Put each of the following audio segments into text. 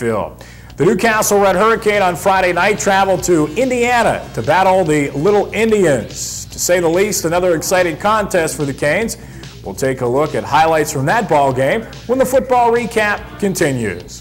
The Newcastle Red Hurricane on Friday night traveled to Indiana to battle the Little Indians. To say the least, another exciting contest for the Canes. We'll take a look at highlights from that ball game when the football recap continues.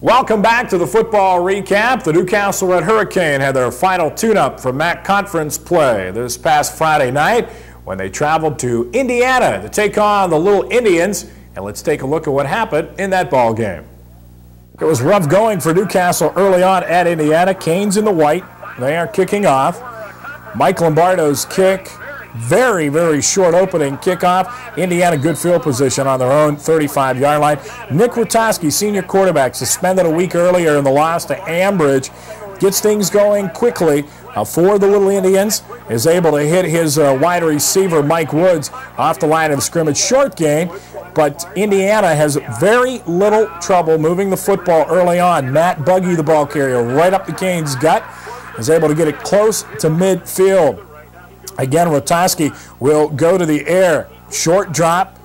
Welcome back to the football recap. The Newcastle Red Hurricane had their final tune-up for MAC conference play this past Friday night when they traveled to Indiana to take on the Little Indians. And let's take a look at what happened in that ball game. It was rough going for Newcastle early on at Indiana. Canes in the white. They are kicking off. Mike Lombardo's kick. Very, very short opening kickoff. Indiana good field position on their own 35-yard line. Nick Rutowski, senior quarterback, suspended a week earlier in the loss to Ambridge, gets things going quickly for the Little Indians. Is able to hit his wide receiver, Mike Woods, off the line of scrimmage. Short gain, but Indiana has very little trouble moving the football early on. Matt Buggy, the ball carrier, right up the Canes' gut, is able to get it close to midfield. Again, Rutowski will go to the air. Short drop,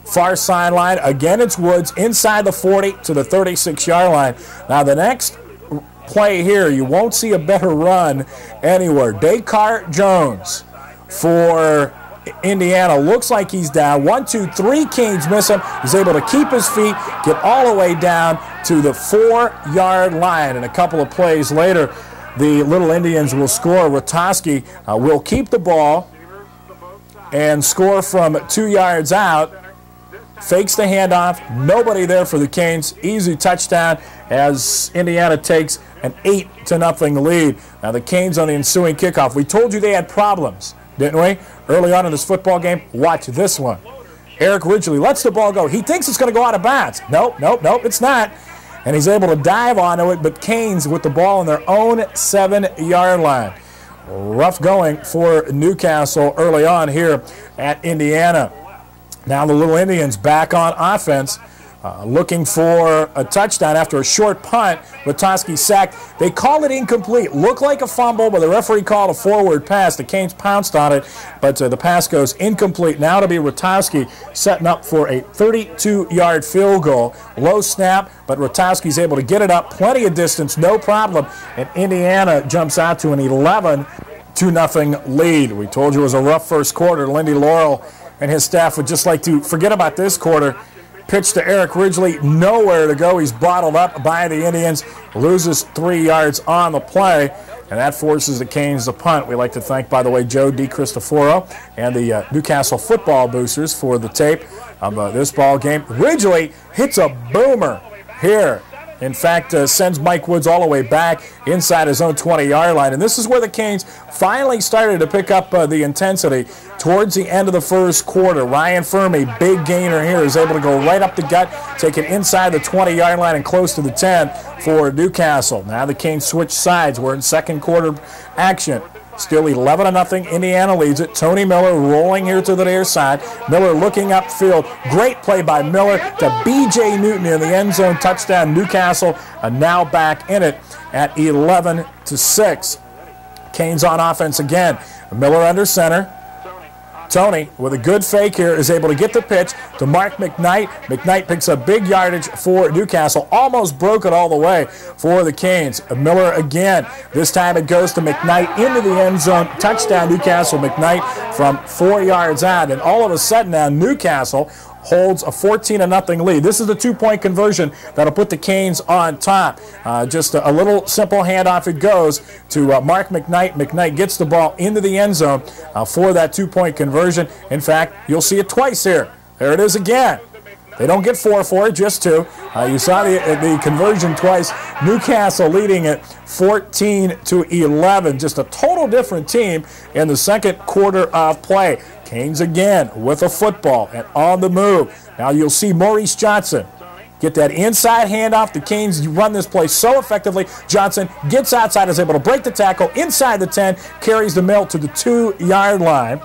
far sideline. Again, it's Woods inside the 40 to the 36-yard line. Now, the next play here, you won't see a better run anywhere. Descartes Jones for Indiana. Looks like he's down. 1, 2, 3 Canes miss him. He's able to keep his feet, get all the way down to the 4-yard line. And a couple of plays later, the Little Indians will score. Rutowski will keep the ball and score from 2 yards out. Fakes the handoff. Nobody there for the Canes. Easy touchdown as Indiana takes an 8-0 lead. Now the Canes on the ensuing kickoff. We told you they had problems, didn't we? Early on in this football game. Watch this one. Eric Ridgely lets the ball go. He thinks it's going to go out of bounds. Nope, it's not. And he's able to dive onto it, but Canes with the ball on their own 7-yard line. Rough going for Newcastle early on here at Indiana. Now the Little Indians back on offense, looking for a touchdown after a short punt. Rutowski sacked. They called it incomplete. Looked like a fumble, but the referee called a forward pass. The Canes pounced on it, but the pass goes incomplete. Now to be Rutowski setting up for a 32-yard field goal. Low snap, but Rutowski's able to get it up plenty of distance, no problem. And Indiana jumps out to an 11-0 lead. We told you it was a rough first quarter. Lindy Laurel and his staff would just like to forget about this quarter. Pitch to Eric Ridgely, nowhere to go. He's bottled up by the Indians, loses 3 yards on the play, and that forces the Canes to punt. We'd like to thank, by the way, Joe DiCristoforo and the Newcastle football boosters for the tape of this ball game. Ridgely hits a boomer here. In fact, sends Mike Woods all the way back inside his own 20-yard line. And this is where the Canes finally started to pick up the intensity towards the end of the first quarter. Ryan Fermi, big gainer here, is able to go right up the gut, take it inside the 20-yard line and close to the 10 for Newcastle. Now the Canes switch sides. We're in second quarter action. Still 11-0. Indiana leads it. Tony Miller rolling here to the near side. Miller looking upfield. Great play by Miller to B.J. Newton in the end zone. Touchdown. Newcastle now back in it at 11-6. Canes on offense again. Miller under center. Tony, with a good fake here, is able to get the pitch to Mark McKnight. McKnight picks up big yardage for Newcastle. Almost broke it all the way for the Canes. Miller again. This time it goes to McKnight into the end zone. Touchdown, Newcastle. McKnight from 4 yards out. And all of a sudden now Newcastle holds a 14-0 lead. This is the 2-point conversion that'll put the Canes on top. Just a little simple handoff. It goes to Mark McKnight. McKnight gets the ball into the end zone for that 2-point conversion. In fact, you'll see it twice here. There it is again. They don't get 4 for it, just 2. You saw the conversion twice. Newcastle leading it 14-11. Just a total different team in the second quarter of play. Canes again with a football and on the move. Now you'll see Maurice Johnson get that inside handoff. The Canes run this play so effectively. Johnson gets outside, is able to break the tackle inside the 10, carries the mill to the 2-yard line.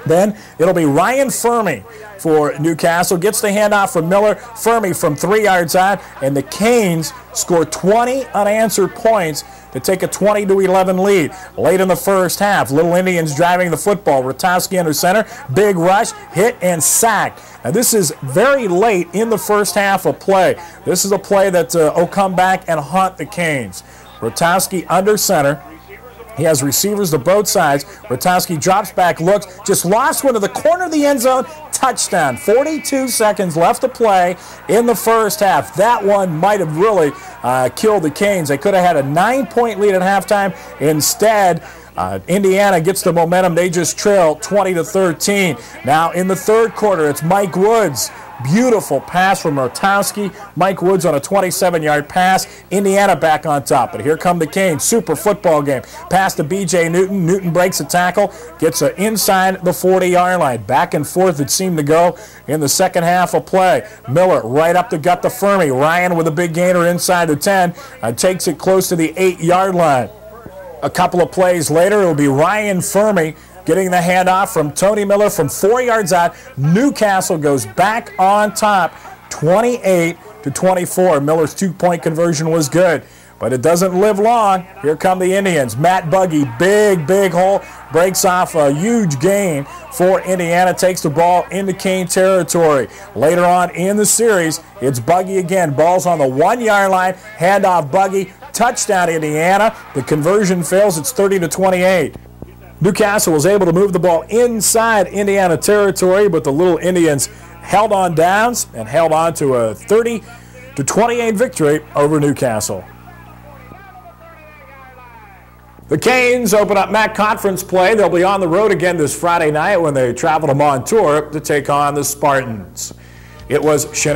Then it'll be Ryan Fermi for Newcastle. Gets the handoff from Miller. Fermi from 3 yards out, and the Canes score 20 unanswered points to take a 20-11 lead. Late in the first half, Little Indians driving the football. Rotowski under center. Big rush, hit, and sacked. Now this is very late in the first half of play. This is a play that will come back and haunt the Canes. Rotowski under center. He has receivers to both sides. Rotowski drops back, looks, just lost one to the corner of the end zone. Touchdown. 42 seconds left to play in the first half. That one might have really killed the Canes. They could have had a 9-point lead at halftime. Instead, Indiana gets the momentum. They just trail 20-13. Now in the third quarter, it's Mike Woods. Beautiful pass from Rotowski. Mike Woods on a 27-yard pass. Indiana back on top. But here come the Canes. Super football game. Pass to B.J. Newton. Newton breaks a tackle. Gets it inside the 40-yard line. Back and forth it seemed to go in the second half of play. Miller right up the gut to Fermi. Ryan with a big gainer inside the 10. Takes it close to the 8-yard line. A couple of plays later, it will be Ryan Fermi getting the handoff from Tony Miller from 4 yards out. Newcastle goes back on top, 28-24. Miller's 2-point conversion was good, but it doesn't live long. Here come the Indians. Matt Buggy, big hole, breaks off a huge gain for Indiana, takes the ball into Cane territory. Later on in the series, it's Buggy again. Ball's on the 1-yard line, handoff Buggy, touchdown Indiana. The conversion fails, it's 30-28. Newcastle was able to move the ball inside Indiana territory, but the Little Indians held on downs and held on to a 30-28 victory over Newcastle. The Canes open up MAC conference play. They'll be on the road again this Friday night when they travel to Montour to take on the Spartans. It was